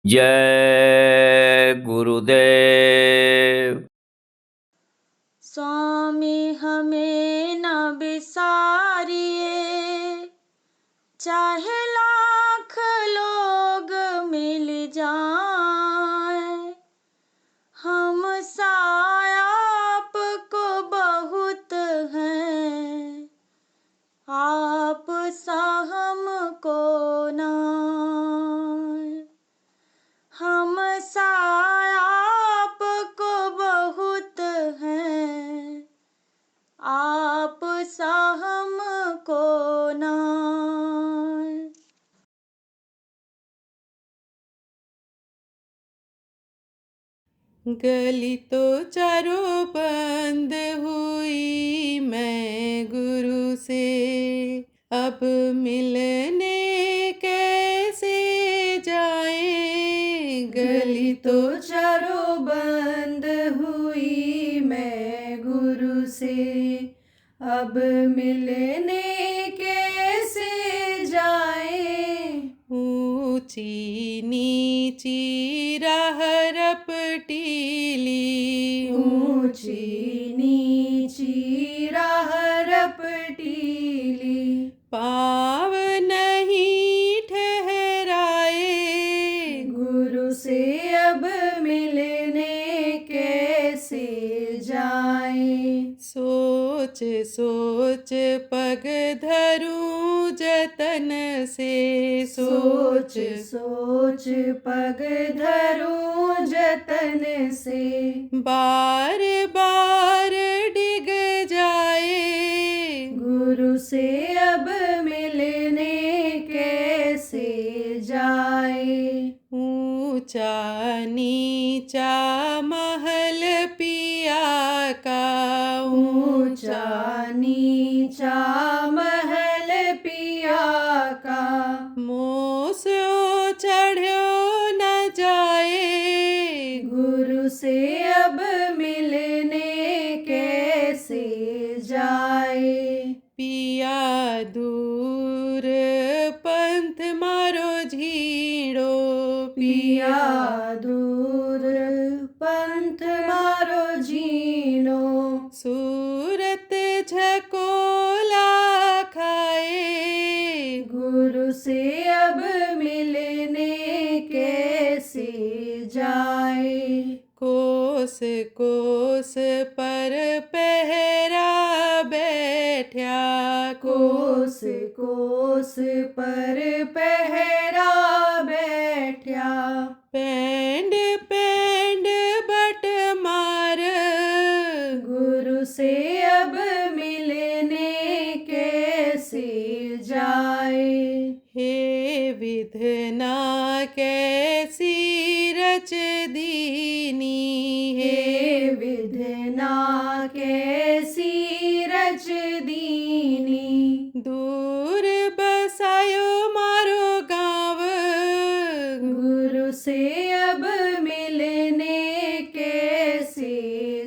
जय गुरुदेव। स्वामी हमें न बिसारिए, चाहे लाख लोग मिल जाएं, हम साया आपको बहुत हैं, आप सा हमको नाय। हम साया आपको बहुत हैं, आप सा हमको नाय। गली तो चारों बंद हुई, मैं गुरु से अब मिलने कैसे जाए। गली तो चारों बंद हुई, मैं गुरु से अब मिलने कैसे जाए। ऊंची नीची राह रपटीली, ऊंची नीची राह रपटीली, पाव नहीं ठहराए। गुरु से अब मिलने कैसे जाए। सोच सोच पग धरूं जतन से, सोच सोच पग धरूं जतन से, बार बार डिग जाए। गुरु से अब मिलने कैसे जाए। ऊंचा नीचा महल पिया का, ऊंचा नीचा महल पिया का, मोसो चढ़ो न जाए। गुरु से अब मिलने कैसे जाए। पिया दूर पंथ मारो झीड़ो, पिया दूर पंथ मारो झीड़ो, सूरत झकोला खाए। गुरु से अब मिलने कैसे जाए। कोस कोस पर पहरा बैठा, कोस कोस पर पहरा बैठा, पेंड पेंड बट मार। गुरु से अब मिलने कैसे जाए। हे विधना कैसी रच दीनी, हे विधना कैसी रच दीनी, दूर बसायो मारो गाँव। गुरु से अब मिलने कैसे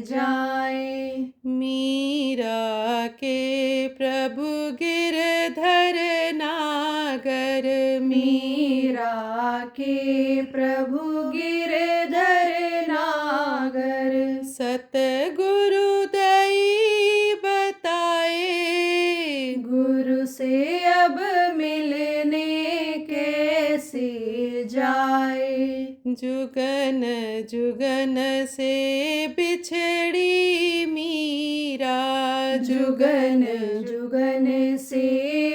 जाए। मीरा के प्रभु गिरधर नागर, मीरा के प्रभु गिरधर नागर, सतगुरु दई बताए। गुरु से अब मिलने कैसे जाए। जुगन जुगन से बिछड़ी मीरा, जुगन जुगन से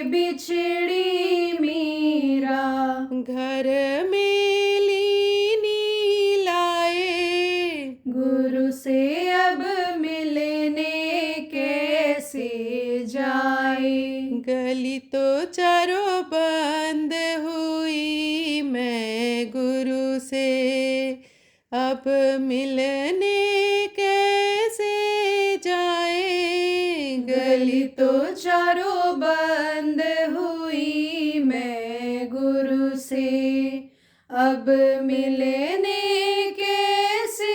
बिछड़ी मीरा, घर में लीनी लाए। गुरु से अब मिलने कैसे जाए। गली तो चारों बंद हुई, मैं गुरु से अब मिलने कैसे जाए। गली तो चारों बंद हुई, मैं गुरु से अब मिलने कैसे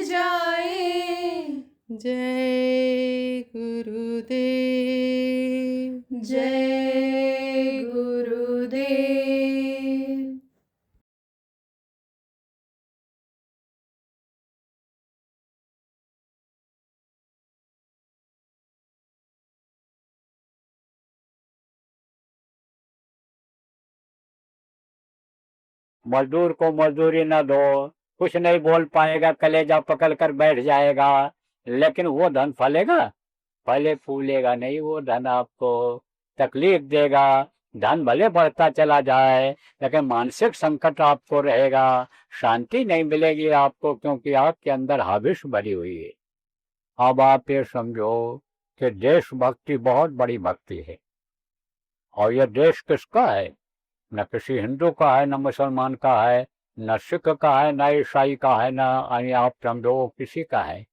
जाए। जय गुरुदेव, जय गुरुदेव। मजदूर को मजदूरी न दो, कुछ नहीं बोल पाएगा, कलेजा पकड़ कर बैठ जाएगा, लेकिन वो धन फलेगा? फले फूलेगा नहीं। वो धन आपको तकलीफ देगा। धन भले बढ़ता चला जाए, लेकिन मानसिक संकट आपको रहेगा, शांति नहीं मिलेगी आपको, क्योंकि आपके अंदर हविष भरी हुई है। अब आप ये समझो कि देशभक्ति बहुत बड़ी भक्ति है, और ये देश किसका है? न किसी हिंदू का है, न मुसलमान का है, न सिख का है, न ईसाई का है, न आप समझो किसी का है।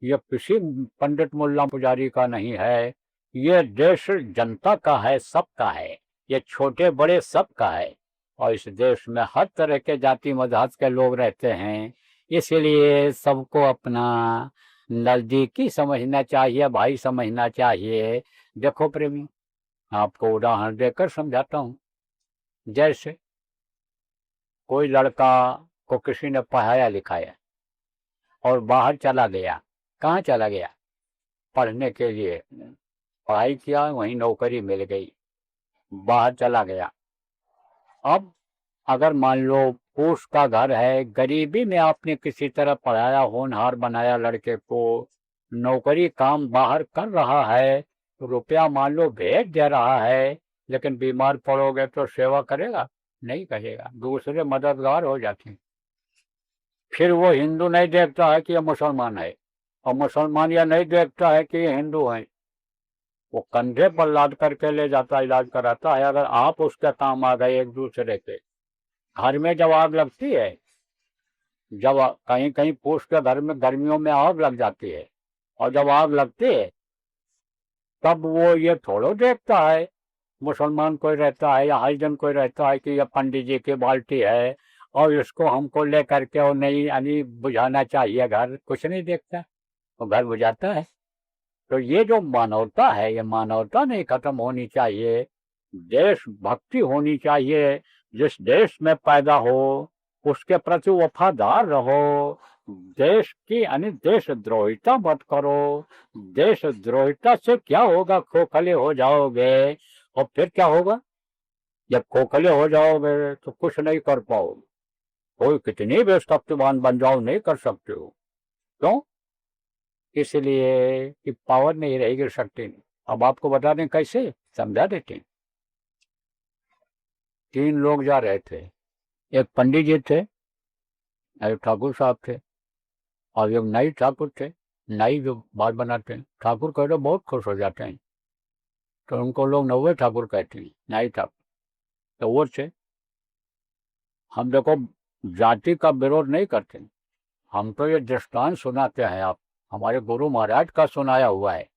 ये किसी पंडित मुल्ला पुजारी का नहीं है। ये देश जनता का है, सबका है। ये छोटे बड़े सबका है, और इस देश में हर तरह के जाति मजहब के लोग रहते हैं। इसलिए सबको अपना नजदीकी समझना चाहिए, भाई समझना चाहिए। देखो प्रेमी, आपको उदाहरण देकर समझाता हूँ। जैसे कोई लड़का को किसी ने पढ़ाया लिखाया और बाहर चला गया। कहाँ चला गया? पढ़ने के लिए। पढ़ाई किया, वहीं नौकरी मिल गई, बाहर चला गया। अब अगर मान लो फूस का घर है, गरीबी में आपने किसी तरह पढ़ाया, होनहार बनाया लड़के को, नौकरी काम बाहर कर रहा है, रुपया मान लो भेज दे रहा है, लेकिन बीमार पड़ोगे तो सेवा करेगा? नहीं करेगा, दूसरे मददगार हो जाते हैं। फिर वो हिंदू नहीं देखता है कि ये मुसलमान है, और मुसलमान यह नहीं देखता है कि ये हिंदू है। वो कंधे पर लाद करके ले जाता, इलाज कराता है। अगर आप उसके काम आ गए एक दूसरे के घर में, जब आग लगती है, जब कहीं कहीं पूछ के घर में गर्मियों में आग लग जाती है, और जब आग लगती है तब वो ये थोड़ो देखता है मुसलमान कोई रहता है या हरिजन कोई रहता है कि यह पंडित जी की बाल्टी है और इसको हमको ले करके और नहीं यानी बुझाना चाहिए घर। कुछ नहीं देखता, वो घर बुझाता है। तो ये जो मानवता है, ये मानवता नहीं खत्म होनी चाहिए। देशभक्ति होनी चाहिए। जिस देश में पैदा हो उसके प्रति वफादार रहो। देश की यानी देशद्रोहिता मत करो। देशद्रोहिता से क्या होगा? खोखले हो जाओगे। और फिर क्या होगा? जब खोखले हो जाओगे तो कुछ नहीं कर पाओगे। कोई कितनी भी शक्तिमान बन जाओ, नहीं कर सकते हो। क्यों? इसलिए कि पावर नहीं रहेगी, शक्ति नहीं। अब आपको बता दें कैसे, समझा देते हैं। 3 लोग जा रहे थे। एक पंडित जी थे, एक ठाकुर साहब थे, और एक नाई ठाकुर थे। नाई जो बाल बनाते हैं, ठाकुर कह तो बहुत खुश हो जाते हैं, तो उनको लोग नौवे ठाकुर कहते हैं, नाई ठाकुर। तो वो थे। हम देखो जाति का विरोध नहीं करते, हम तो ये दृष्टांत सुनाते हैं। आप हमारे गुरु महाराज का सुनाया हुआ है,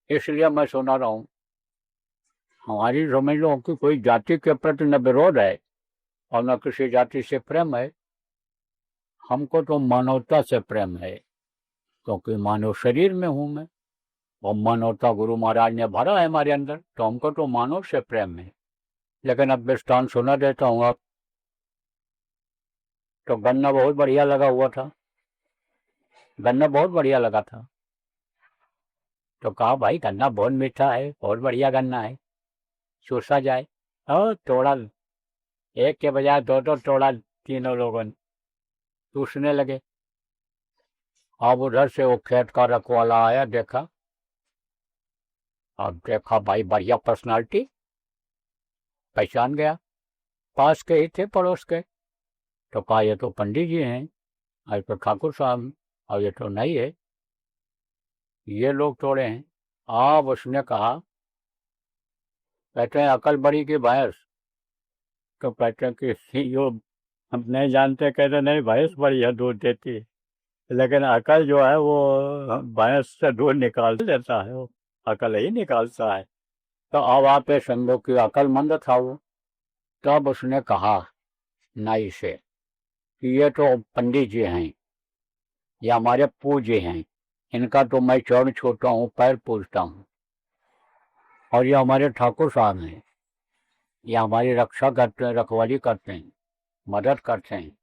इसलिए मैं सुना रहा हूँ। हमारी समझ लो कि कोई जाति के प्रति न विरोध है और न किसी जाति से प्रेम है। हमको तो मानवता से प्रेम है, क्योंकि मानव शरीर में हूं मैं, और मानवता गुरु महाराज ने भरा है हमारे अंदर, तो हमको तो मानव से प्रेम है। लेकिन अब दृष्टांत सुना देता हूँ आप। तो गन्ना बहुत बढ़िया लगा हुआ था, गन्ना बहुत बढ़िया लगा था। तो कहा भाई गन्ना बहुत मीठा है, बहुत बढ़िया गन्ना है, चूसा जाए। और तोड़ा, एक के बजाय 2-2 तोड़ा तीनों लोगों ने, चूसने लगे। अब उधर से वो खेत का रखवाला आया, देखा, अब देखा भाई बढ़िया पर्सनालिटी, पहचान गया, पास के ही थे, पड़ोस के। तो कहा ये तो पंडित जी हैं, आज तो ठाकुर साहब, और ये तो नहीं है, ये लोग तोड़े हैं। अब उसने कहा, कहते हैं अकल बड़ी की भैंस। तो कहते हैं कि यो हम नहीं जानते, कहते नहीं भैंस बड़ी है, दूध देती है, लेकिन अकल जो है वो भैंस से दूध निकाल देता है, वो अकल ही निकालता है। तो अब आप ये समझो कि अकलमंद था वो। तब उसने कहा नाई से कि ये तो पंडित जी हैं, ये हमारे पूज्य हैं, इनका तो मैं चरण छूता हूँ, पैर पूजता हूँ। और ये हमारे ठाकुर साहब हैं, ये हमारी रक्षा करते हैं, रखवाली करते हैं, मदद करते हैं।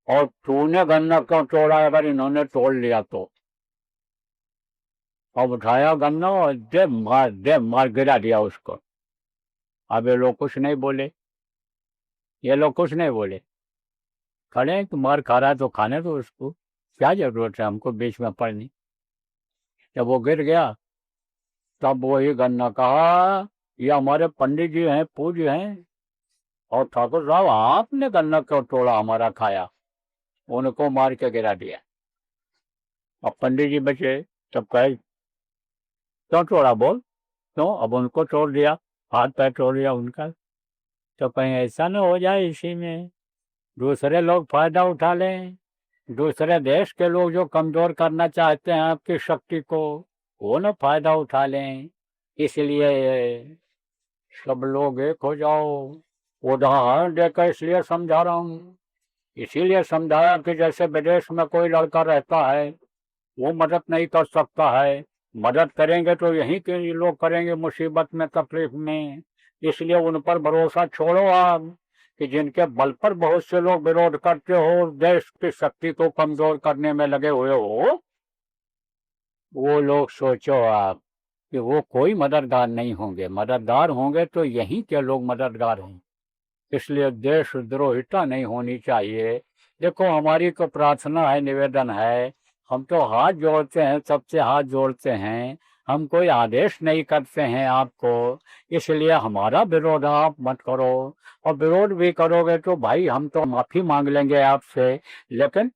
और तूने गन्ना क्यों तोड़ा? अगर इन्होंने तोड़ लिया तो। अब उठाया गन्ना और दे मार गिरा दिया उसको। अब ये लोग कुछ नहीं बोले, ये लोग कुछ नहीं बोले। खड़े हैं कि मार खा रहा है तो खाने दो उसको, क्या जरूरत है हमको बीच में पड़नी। जब वो गिर गया तब वही गन्ना कहा, ये हमारे पंडित जी हैं, पूज्य हैं, और ठाकुर साहब आपने गन्ना क्यों तोड़ा, हमारा खाया। उनको मार के गिरा दिया। अब पंडित जी बचे, तब कहे क्यों तोड़ा, बोल क्यों। अब उनको तोड़ दिया, हाथ पैर तोड़ दिया उनका। तो कहीं ऐसा न हो जाए इसी में दूसरे लोग फायदा उठा लें, दूसरे देश के लोग जो कमजोर करना चाहते हैं आपकी शक्ति को, वो न फायदा उठा लें। इसलिए सब लोग एक हो जाओ। उदाहरण देकर इसलिए समझा रहा हूँ, इसीलिए समझाया कि जैसे विदेश में कोई लड़का रहता है, वो मदद नहीं कर सकता है, मदद करेंगे तो यहीं के लोग करेंगे मुसीबत में, तकलीफ में। इसलिए उन पर भरोसा छोड़ो आप, कि जिनके बल पर बहुत से लोग विरोध करते हो, देश की शक्ति को कमजोर करने में लगे हुए हो, वो लोग सोचो आप कि वो कोई मददगार नहीं होंगे। मददगार होंगे तो यहीं के लोग मददगार हैं। इसलिए देशद्रोहिता नहीं होनी चाहिए। देखो हमारी तो प्रार्थना है, निवेदन है, हम तो हाथ जोड़ते हैं, सबसे हाथ जोड़ते हैं, हम कोई आदेश नहीं करते हैं आपको। इसलिए हमारा विरोध आप मत करो, और विरोध भी करोगे तो भाई हम तो माफी मांग लेंगे आपसे, लेकिन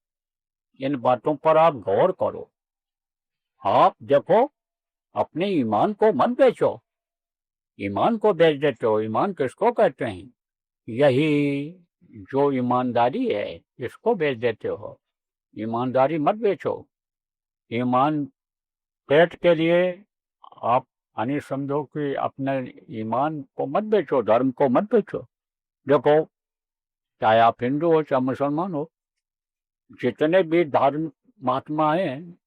इन बातों पर आप गौर करो। आप देखो, अपने ईमान को मत बेचो। ईमान को बेच देते हो। ईमान किसको कहते हैं? यही जो ईमानदारी है, इसको बेच देते हो। ईमानदारी मत बेचो। ईमान पेट के लिए आप यानी समझो कि अपने ईमान को मत बेचो, धर्म को मत बेचो। देखो, चाहे आप हिंदू हो चाहे मुसलमान हो, जितने भी धार्मिक महात्मा हैं,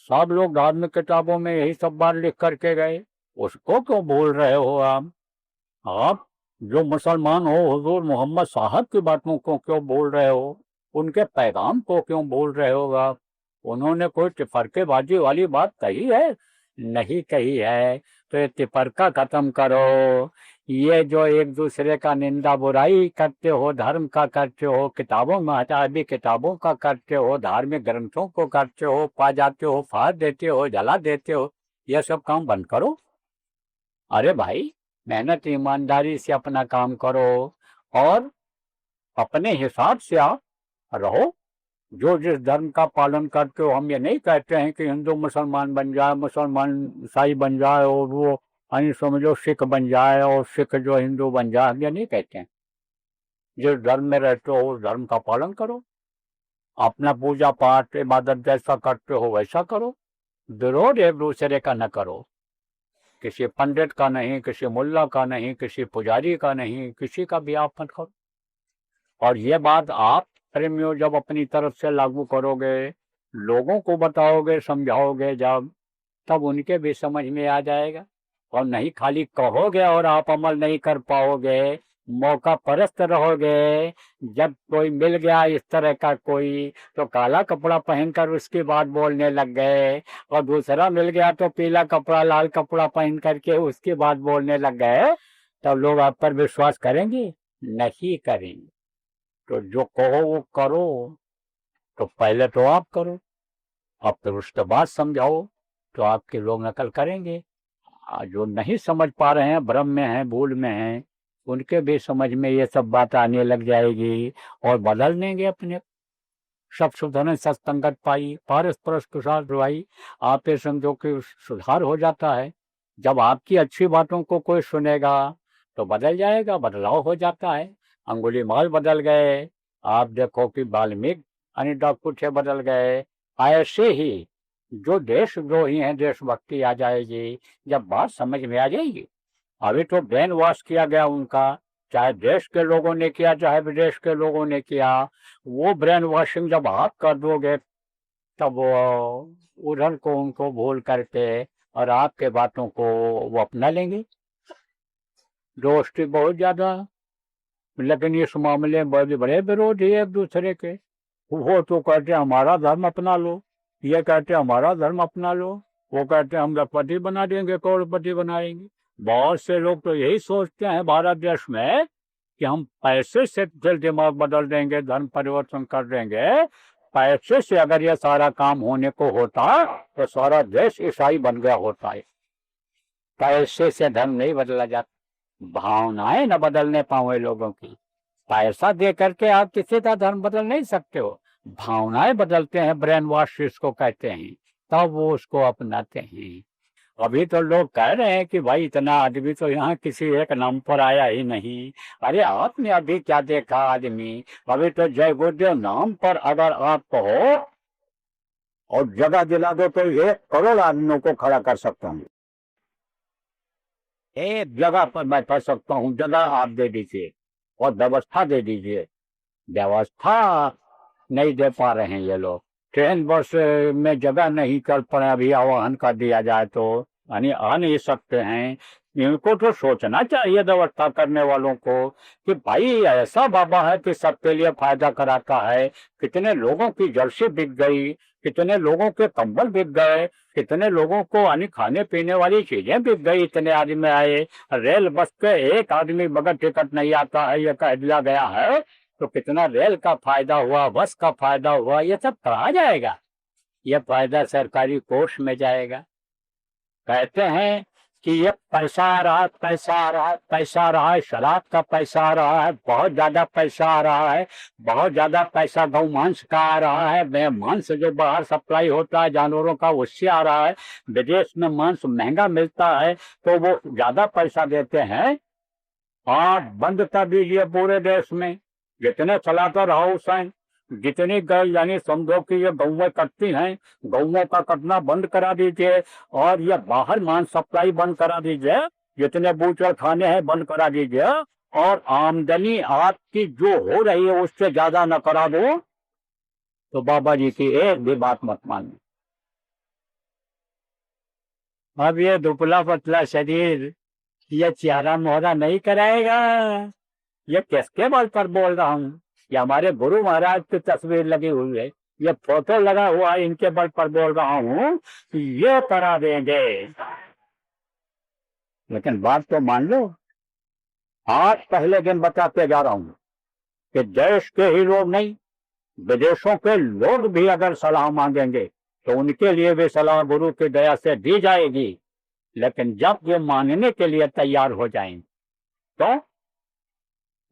सब लोग धार्मिक किताबों में यही सब बात लिख करके गए। उसको क्यों भूल रहे हो आप जो मुसलमान हो, हुजूर मोहम्मद साहब की बातों को क्यों बोल रहे हो? उनके पैगाम को क्यों बोल रहे हो आप? उन्होंने कोई तिफरकेबाजी वाली बात कही है? नहीं कही है। तो ये तिफरका खत्म करो। ये जो एक दूसरे का निंदा बुराई करते हो, धर्म का करते हो, किताबों में हटाबी किताबों का करते हो, धार्मिक ग्रंथों को करते हो, पा जाते हो, फाड़ देते हो, जला देते हो, यह सब काम बंद करो। अरे भाई, मेहनत ईमानदारी से अपना काम करो और अपने हिसाब से आप रहो। जो जिस धर्म का पालन करते हो, हम ये नहीं कहते हैं कि हिंदू मुसलमान बन जाए, मुसलमान ईसाई बन जाए, और वो यानी समझो सिख बन जाए और सिख जो हिंदू बन जाए, हम ये नहीं कहते हैं। जिस धर्म में रहते हो उस धर्म का पालन करो, अपना पूजा पाठ इबादत जैसा करते हो वैसा करो। विरोध एक दूसरे का न करो, किसी पंडित का नहीं, किसी मुल्ला का नहीं, किसी पुजारी का नहीं, किसी का भी आप मत करो। और ये बात आप प्रेमियों जब अपनी तरफ से लागू करोगे, लोगों को बताओगे, समझाओगे जब, तब उनके भी समझ में आ जाएगा। और नहीं खाली कहोगे और आप अमल नहीं कर पाओगे, मौका परस्त रहोगे। जब कोई मिल गया इस तरह का कोई, तो काला कपड़ा पहनकर उसकी बात बोलने लग गए, और दूसरा मिल गया तो पीला कपड़ा लाल कपड़ा पहन करके उसकी बात बोलने लग गए, तब लोग आप पर विश्वास करेंगे? नहीं करेंगे। तो जो कहो वो करो, तो पहले तो आप करो, अब फिर उसके बाद समझाओ, तो आपके लोग नकल करेंगे। जो नहीं समझ पा रहे हैं, भ्रम में हैं, भूल में हैं, उनके भी समझ में ये सब बात आने लग जाएगी और बदल लेंगे अपने। सब सुधरने सत्संगत पाई, पारस परस कुशाल रुआई। आप ये समझो कि सुधार हो जाता है। जब आपकी अच्छी बातों को कोई सुनेगा तो बदल जाएगा, बदलाव हो जाता है। अंगुलीमाल बदल गए, आप देखो कि वाल्मीकि अनिरुद्ध बदल गए। ऐसे ही जो देशद्रोही हैं, देशभक्ति आ जाएगी जब बात समझ में आ जाएगी। अभी तो ब्रेन वॉश किया गया उनका, चाहे देश के लोगों ने किया चाहे विदेश के लोगों ने किया। वो ब्रेन वॉशिंग जब आप कर दोगे, तब वो उधर को उनको भूल करके और आपके बातों को वो अपना लेंगे। दोस्ती बहुत ज्यादा, लेकिन इस मामले में बड़े विरोधी एक दूसरे के। वो तो कहते हैं हमारा धर्म अपना लो, ये कहते हैं हमारा धर्म अपना लो, वो कहते हैं हम लखपति बना देंगे, करोड़पति बनाएंगे। बहुत से लोग तो यही सोचते हैं भारत देश में कि हम पैसे से दिल दिमाग बदल देंगे, धर्म परिवर्तन कर देंगे। पैसे से अगर ये सारा काम होने को होता तो सारा देश ईसाई बन गया होता है। पैसे से धर्म नहीं बदला जाता, भावनाएं न बदलने पाओ लोगों की। पैसा दे करके आप किसी का धर्म बदल नहीं सकते हो, भावनाएं बदलते हैं, ब्रेन वॉश इसको कहते हैं, तब वो उसको अपनाते हैं। अभी तो लोग कह रहे हैं कि भाई इतना आदमी तो यहाँ किसी एक नाम पर आया ही नहीं। अरे आपने अभी क्या देखा आदमी, अभी तो जय गुरुदेव नाम पर अगर आप कहो और जगह दिला दो तो 1 करोड़ आदमियों को खड़ा कर सकता हूँ। एक जगह पर मैं कर सकता हूँ, जगह आप दे दीजिए और व्यवस्था दे दीजिए। व्यवस्था नहीं दे पा रहे हैं ये लोग। ट्रेन बस में जगह नहीं कर पड़े, अभी आवाहन कर दिया जाए तो यानी आ नहीं सकते हैं। इनको तो सोचना चाहिए व्यवस्था करने वालों को कि भाई ऐसा बाबा है कि सबके लिए फायदा कराता है। कितने लोगों की जर्सी बिक गई, कितने लोगों के कंबल बिक गए, कितने लोगों को यानी खाने पीने वाली चीजें बिक गई, इतने आदमी आए। रेल बस के एक आदमी बगैर टिकट नहीं आता है, ये कह दिया गया है। तो कितना रेल का फायदा हुआ, बस का फायदा हुआ, ये सब कहा जाएगा। ये फायदा सरकारी कोष में जाएगा। कहते हैं कि ये पैसा आ रहा है, पैसा आ रहा है, पैसा आ रहा है, शराब का पैसा आ रहा है, बहुत ज्यादा पैसा आ रहा है, बहुत ज्यादा पैसा गौ मांस का आ रहा है, मांस जो बाहर सप्लाई होता है जानवरों का उससे आ रहा है। विदेश में मांस महंगा मिलता है तो वो ज्यादा पैसा देते हैं। और बंद कर दीजिए पूरे देश में, जितने चलाकर हाउस हैं, जितनी गौ यानी समझो कि ये गौएं कटती हैं, गौओं का कटना बंद करा दीजिए और ये बाहर मांस सप्लाई बंद करा दीजिए, जितने बूचर खाने हैं बंद करा दीजिए और आमदनी आपकी जो हो रही है उससे ज्यादा न करा दो तो बाबा जी की एक भी बात मत मानो। अब ये दुबला पतला शरीर ये चेहरा मोहरा नहीं कराएगा। ये किसके बल पर बोल रहा हूँ? ये हमारे गुरु महाराज की तस्वीर लगी हुई है, ये फोटो लगा हुआ है, इनके बल पर बोल रहा हूँ, ये करा देंगे। लेकिन बात तो मान लो। आज पहले दिन बताते जा रहा हूँ कि देश के ही लोग नहीं, विदेशों के लोग भी अगर सलाह मांगेंगे तो उनके लिए भी सलाह गुरु की दया से दी जाएगी। लेकिन जब ये मानने के लिए तैयार हो जाएंगे तो,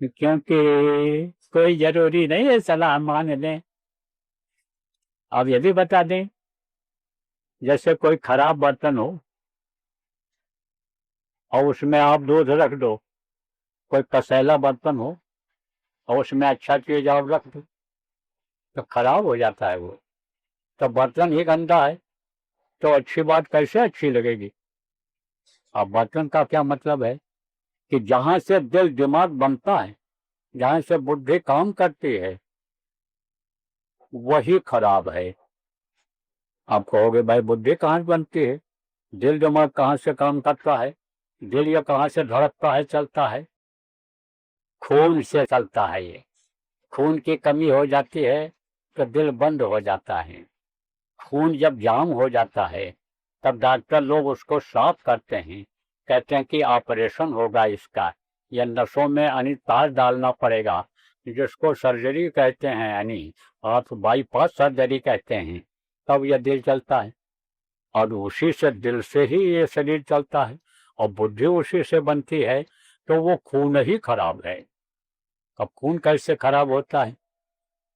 क्योंकि कोई जरूरी नहीं है सलाह मान लें। अब ये भी बता दें, जैसे कोई खराब बर्तन हो और उसमें आप दूध रख दो, कोई कसैला बर्तन हो और उसमें अच्छा चीज आप रख दो तो खराब हो जाता है वो। तो बर्तन ही गंदा है तो अच्छी बात कैसे अच्छी लगेगी? अब बर्तन का क्या मतलब है कि जहां से दिल दिमाग बनता है, जहां से बुद्धि काम करती है, वही खराब है। आप कहोगे भाई बुद्धि कहाँ से बनती है, दिल दिमाग कहाँ से काम करता है? दिल ये कहाँ से धड़कता है, चलता है? खून से चलता है। ये खून की कमी हो जाती है तो दिल बंद हो जाता है। खून जब जाम हो जाता है तब डॉक्टर लोग उसको साफ करते हैं, कहते हैं कि ऑपरेशन होगा इसका, या नसों में यानी तार डालना पड़ेगा, जिसको सर्जरी कहते हैं, यानी आप बाईपास सर्जरी कहते हैं। तब यह दिल चलता है और उसी से दिल से ही ये शरीर चलता है और बुद्धि उसी से बनती है। तो वो खून ही खराब है। अब खून कैसे खराब होता है?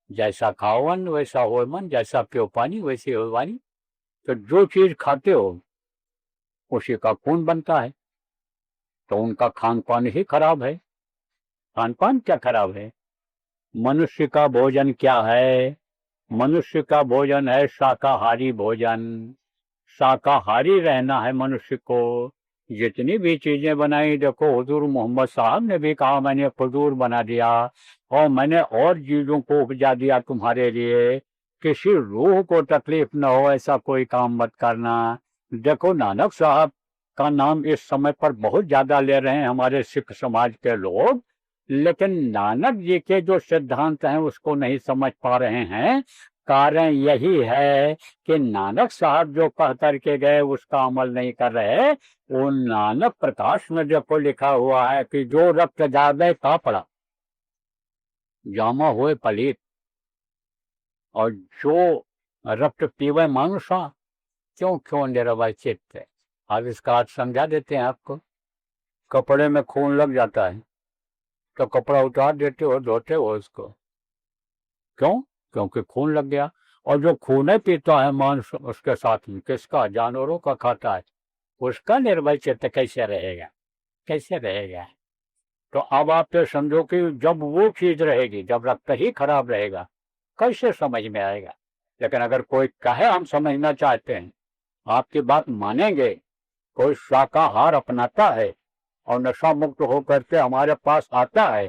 जैसा खाओ अन्न वैसा हो मन, जैसा पियो पानी वैसे हो वाणी। तो जो चीज खाते हो उसी का खून बनता है। तो उनका खान पान ही खराब है। खान पान क्या खराब है? मनुष्य का भोजन क्या है? मनुष्य का भोजन है शाकाहारी भोजन। शाकाहारी रहना है मनुष्य को। जितनी भी चीजें बनाई, देखो हुजूर मोहम्मद साहब ने भी कहा मैंने फजूर बना दिया और मैंने और चीजों को उपजा दिया तुम्हारे लिए, किसी रूह को तकलीफ न हो ऐसा कोई काम मत करना। देखो नानक साहब का नाम इस समय पर बहुत ज्यादा ले रहे हैं हमारे सिख समाज के लोग, लेकिन नानक जी के जो सिद्धांत हैं उसको नहीं समझ पा रहे हैं। कारण यही है कि नानक साहब जो कह करके गए उसका अमल नहीं कर रहे। वो नानक प्रकाश में देखो लिखा हुआ है कि जो रक्त जावे का पड़ा, जामा हुए पलित, और जो रक्त पीवे मानुषा, क्यों क्यों निरवय चित्त है। आप इसका अर्थ समझा देते हैं आपको। कपड़े में खून लग जाता है तो कपड़ा उतार देते हो, धोते हो उसको, क्यों? क्योंकि खून लग गया। और जो खून ही पीता है मांस उसके साथ में, किसका? जानवरों का खाता है, उसका निर्भय चित्त कैसे रहेगा? कैसे रहेगा? तो अब आप ये समझो कि जब वो चीज रहेगी, जब रक्त ही खराब रहेगा, कैसे समझ में आएगा? लेकिन अगर कोई कहे हम समझना चाहते हैं, आपकी बात मानेंगे, कोई शाकाहार अपनाता है और नशा मुक्त होकर के हमारे पास आता है,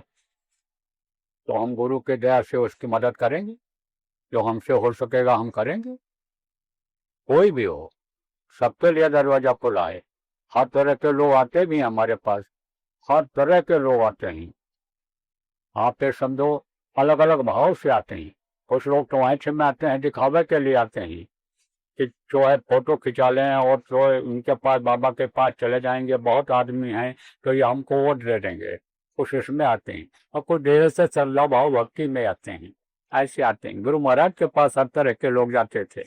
तो हम गुरु की दया से उसकी मदद करेंगे। जो हमसे हो सकेगा हम करेंगे। कोई भी हो, सबके लिए दरवाजा खुला है। हर तरह के लोग आते भी हैं हमारे पास, हर तरह के लोग आते हैं। आप ये समझो, अलग अलग भाव से आते हैं। कुछ लोग तो ऐसे में आते हैं, दिखावे के लिए आते हैं कि जो है फोटो खिंचा लें और जो है उनके पास, बाबा के पास चले जाएंगे, बहुत आदमी हैं तो ये हमको वोट दे देंगे, कुछ इसमें आते हैं। और कुछ देर से श्रद्धा भाव भक्ति में आते हैं, ऐसे आते हैं। गुरु महाराज के पास हर तरह के लोग जाते थे,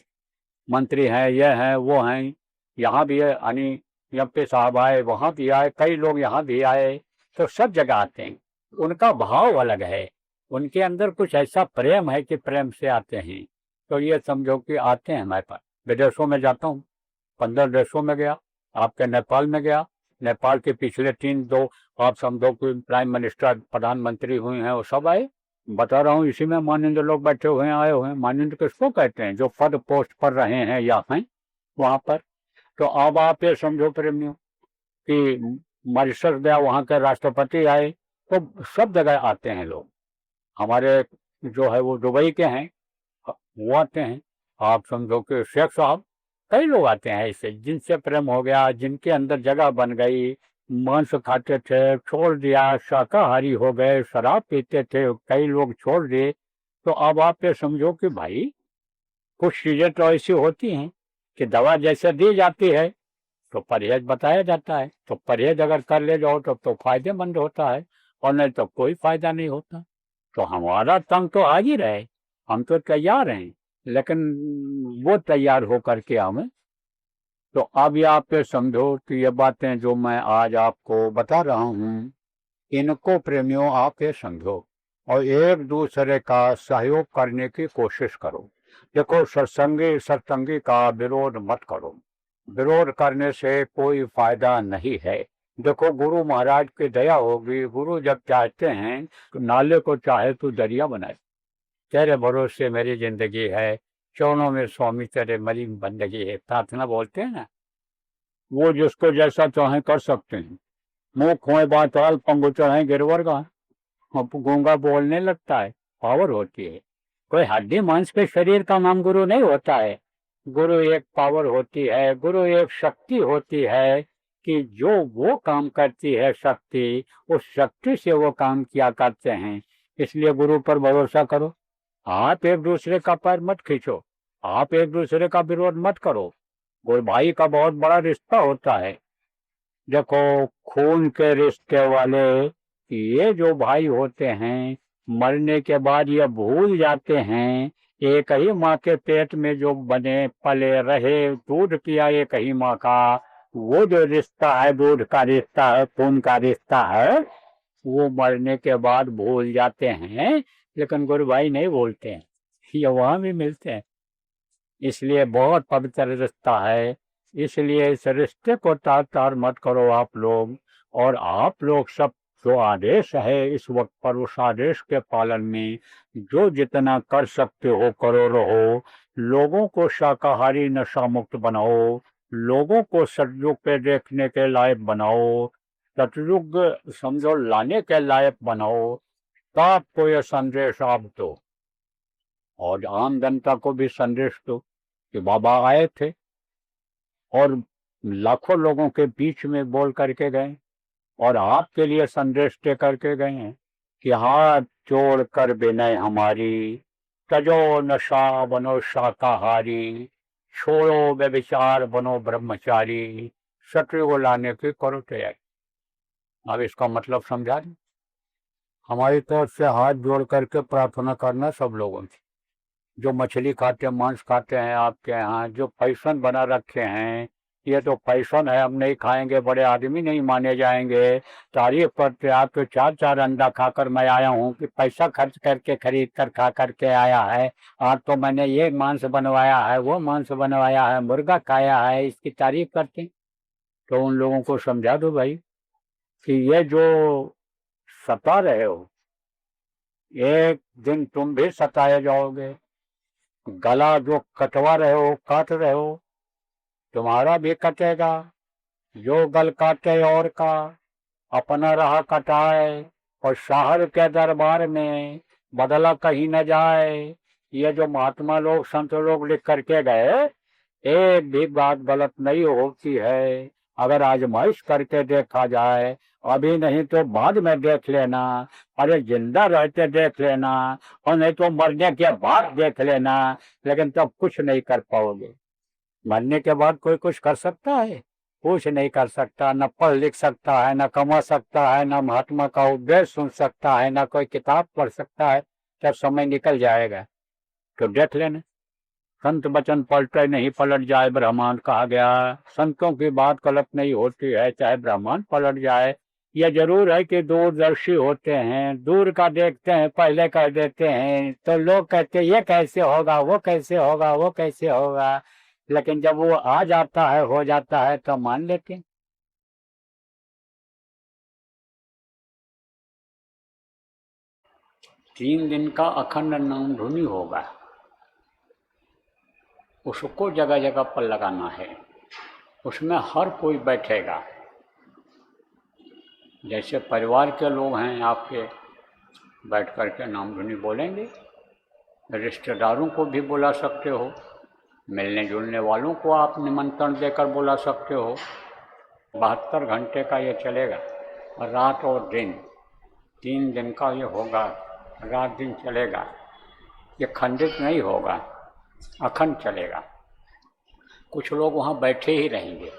मंत्री हैं, ये हैं, वो हैं। यहाँ भी है, यानी एमपी साहब आए, वहाँ भी आए, कई लोग यहाँ भी आए, तो सब जगह आते हैं। उनका भाव अलग है, उनके अंदर कुछ ऐसा प्रेम है कि प्रेम से आते हैं। तो ये समझो कि आते हैं हमारे पास। विदेशों में जाता हूँ, 15 देशों में गया, आपके नेपाल में गया। नेपाल के पिछले 3-2 आप समझो कि प्राइम मिनिस्टर, प्रधानमंत्री हुए हैं, वो सब आए। बता रहा हूँ, इसी में माननीय लोग बैठे हुए हैं, आए हुए हैं। माननीय किसको कहते हैं? जो पद पोस्ट पर रहे हैं या हैं वहां पर। तो अब आप ये समझो प्रेमियों कि मॉरिशस गया, वहां के राष्ट्रपति आए, तो सब जगह आते हैं लोग। हमारे जो है वो दुबई के हैं, वो आते हैं। आप समझो कि शेख साहब, कई लोग आते हैं ऐसे जिनसे प्रेम हो गया, जिनके अंदर जगह बन गई। मांस खाते थे, छोड़ दिया, शाकाहारी हो गए, शराब पीते थे, कई लोग छोड़ दिए। तो अब आप ये समझो कि भाई कुछ चीजें तो ऐसी होती हैं कि दवा जैसे दी जाती है तो परहेज बताया जाता है। तो परहेज अगर कर ले जाओ तो फायदेमंद होता है, और नहीं तो कोई फायदा नहीं होता। तो हमारा तंग तो आ ही रहे, हम तो तैयार हैं, लेकिन वो तैयार होकर के हमें। तो अब ये आप ये समझो कि ये बातें जो मैं आज आपको बता रहा हूँ, इनको प्रेमियों आप ये समझो और एक दूसरे का सहयोग करने की कोशिश करो। देखो, सत्संगी का विरोध मत करो, विरोध करने से कोई फायदा नहीं है। देखो, गुरु महाराज की दया होगी, गुरु जब चाहते हैं तो नाले को चाहे तो दरिया बनाए। तेरे भरोसे मेरी जिंदगी है, चरणों में स्वामी तेरे मलिन बंदगी है, प्रार्थना बोलते हैं ना। वो जिसको जैसा चाहे कर सकते हैं। मुंह खोए बाताल, पंगु चढ़ाए गिरवर का। गूंगा बोलने लगता है, पावर होती है। कोई हड्डी मांस के शरीर का नाम गुरु नहीं होता है। गुरु एक पावर होती है, गुरु एक शक्ति होती है कि जो वो काम करती है शक्ति, उस शक्ति से वो काम किया करते हैं। इसलिए गुरु पर भरोसा करो। आप एक दूसरे का पैर मत खींचो, आप एक दूसरे का विरोध मत करो। कोई भाई का बहुत बड़ा रिश्ता होता है। देखो, खून के रिश्ते वाले ये जो भाई होते हैं, मरने के बाद ये भूल जाते हैं एक ही माँ के पेट में जो बने पले रहे, दूध पिया एक ही माँ का, वो जो रिश्ता है, दूध का रिश्ता है, खून का रिश्ता है, वो मरने के बाद भूल जाते हैं। लेकिन गुरु भाई नहीं भूलते हैं, ये वहां भी मिलते हैं। इसलिए बहुत पवित्र रिश्ता है। इसलिए इस रिश्ते को तार तार मत करो आप लोग। और आप लोग सब जो आदेश है इस वक्त पर, उस आदेश के पालन में जो जितना कर सकते हो करो रहो। लोगों को शाकाहारी नशा मुक्त बनाओ, लोगों को सतयुग पे देखने के लायक बनाओ, सतयुग समझो लाने के लायक बनाओ। तो आपको यह संदेश आप दो और आम जनता को भी संदेश दो कि बाबा आए थे और लाखों लोगों के बीच में बोल करके गए, और आपके लिए संदेश दे करके गए हैं कि हाथ जोड़ कर विनय हमारी, तजो नशा बनो शाकाहारी, छोड़ो व्यभिचार बनो ब्रह्मचारी, सतयुग लाने की करो तैयारी। अब इसका मतलब समझा दें। हमारी तरफ से हाथ जोड़ करके प्रार्थना करना सब लोगों की, जो मछली खाते हैं, मांस खाते हैं आपके यहाँ, जो फैशन बना रखे हैं, ये तो फैशन है, हम नहीं खाएंगे, बड़े आदमी नहीं माने जाएंगे। तारीफ करते आपके 4-4 अंडा खाकर मैं आया हूँ कि पैसा खर्च करके खरीद कर खा करके आया है। आज तो मैंने ये मांस बनवाया है, वो मांस बनवाया है, मुर्गा खाया है, इसकी तारीफ करते हैं। तो उन लोगों को समझा दो भाई कि ये जो सता रहे हो, एक दिन तुम भी सताए जाओगे। गला जो कटवा रहे हो, काट रहे हो, तुम्हारा भी कटेगा। जो गल काटे और का, अपना राह कटाए, और शहर के दरबार में बदला कहीं न जाए। ये जो महात्मा लोग, संत लोग लिख करके गए, एक भी बात गलत नहीं होती है। अगर आजमाइश करके देखा जाए, अभी नहीं तो बाद में देख लेना, अरे जिंदा रहते देख लेना, और नहीं तो मरने के बाद देख लेना, लेकिन तब कुछ नहीं कर पाओगे। मरने के बाद कोई कुछ कर सकता है? कुछ नहीं कर सकता। न पढ़ लिख सकता है, न कमा सकता है, न महात्मा का उपदेश सुन सकता है, न कोई किताब पढ़ सकता है। जब समय निकल जाएगा तो देख लेना। संत वचन पलटे नहीं पलट जाए ब्रह्मांड कहा गया। संतों की बात गलत नहीं होती है, चाहे ब्रह्मांड पलट जाए। यह जरूर है कि दूरदर्शी होते हैं, दूर का देखते हैं, पहले कर देते हैं, तो लोग कहते हैं ये कैसे होगा, वो कैसे होगा, वो कैसे होगा, लेकिन जब वो आ जाता है, हो जाता है, तो मान लेते हैं। तीन दिन का अखंड नाम धुनी होगा, उसको जगह जगह पर लगाना है। उसमें हर कोई बैठेगा। जैसे परिवार के लोग हैं आपके, बैठ कर के नाम धुनी बोलेंगे। रिश्तेदारों को भी बुला सकते हो, मिलने जुलने वालों को आप निमंत्रण देकर बुला सकते हो। 72 घंटे का ये चलेगा, रात और दिन, 3 दिन का ये होगा, रात दिन चलेगा। ये खंडित नहीं होगा, अखंड चलेगा। कुछ लोग वहाँ बैठे ही रहेंगे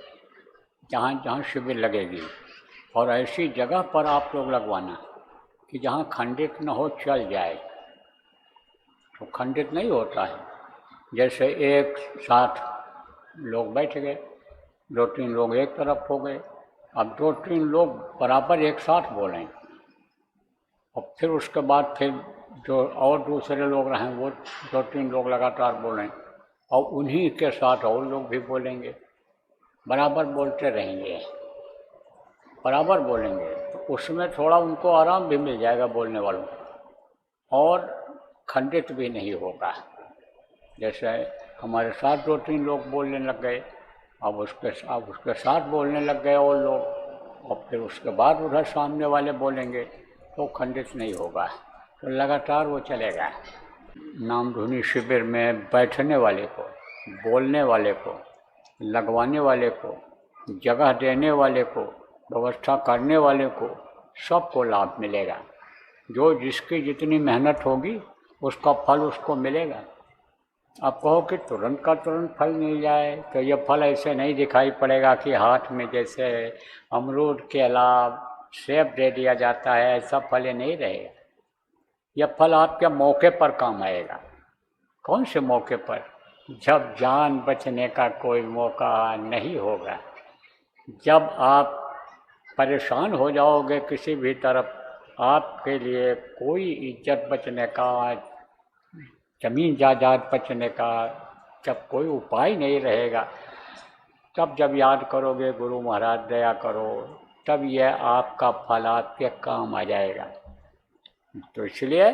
जहाँ जहाँ शिविर लगेगी, और ऐसी जगह पर आप लोग लगवाना कि जहाँ खंडित न हो, चल जाए। तो खंडित नहीं होता है। जैसे एक साथ लोग बैठ गए, 2-3 लोग एक तरफ हो गए, अब 2-3 लोग बराबर एक साथ बोलें, और फिर उसके बाद फिर जो और दूसरे लोग रहें वो 2-3 लोग लगातार बोलें, और उन्हीं के साथ और लोग भी बोलेंगे। बराबर बोलते रहेंगे, बराबर बोलेंगे, तो उसमें थोड़ा उनको आराम भी मिल जाएगा बोलने वालों को, और खंडित भी नहीं होगा। जैसे हमारे साथ 2-3 लोग बोलने लग गए, अब उसके साथ बोलने लग गए और लोग, और फिर उसके बाद उधर सामने वाले बोलेंगे, तो खंडित नहीं होगा। तो लगातार वो चलेगा। नाम धुनी शिविर में बैठने वाले को, बोलने वाले को, लगवाने वाले को, जगह देने वाले को, व्यवस्था करने वाले को, सबको लाभ मिलेगा। जो जिसकी जितनी मेहनत होगी उसका फल उसको मिलेगा। आप कहो कि तुरंत का तुरंत फल मिल जाए, तो ये फल ऐसे नहीं दिखाई पड़ेगा कि हाथ में जैसे अमरूद के अलावा सेब दे दिया जाता है, ऐसा फल ये नहीं रहेगा। यह फल आपके मौके पर काम आएगा। कौन से मौके पर? जब जान बचने का कोई मौका नहीं होगा, जब आप परेशान हो जाओगे किसी भी तरफ, आपके लिए कोई इज्जत बचने का, जमीन जायदाद बचने का जब कोई उपाय नहीं रहेगा, तब जब याद करोगे गुरु महाराज दया करो, तब यह आपका फल आपके काम आ जाएगा। तो इसलिए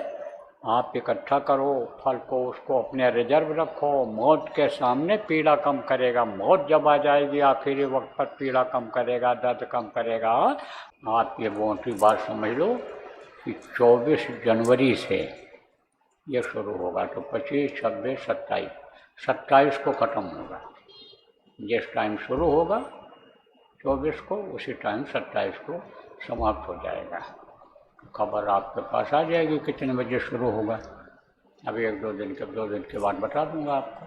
आप इकट्ठा करो फल को, उसको अपने रिजर्व रखो। मौत के सामने पीड़ा कम करेगा। मौत जब आ जाएगी आखिरी वक्त पर पीड़ा कम करेगा, दर्द कम करेगा। आप ये मोटी बात समझ लो कि 24 जनवरी से ये शुरू होगा, तो 25, 26, 27 को ख़त्म होगा। जिस टाइम शुरू होगा 24 को, उसी टाइम 27 को समाप्त हो जाएगा। खबर आपके पास आ जाएगी कितने बजे शुरू होगा। अभी 2 दिन के बाद बता दूंगा आपको।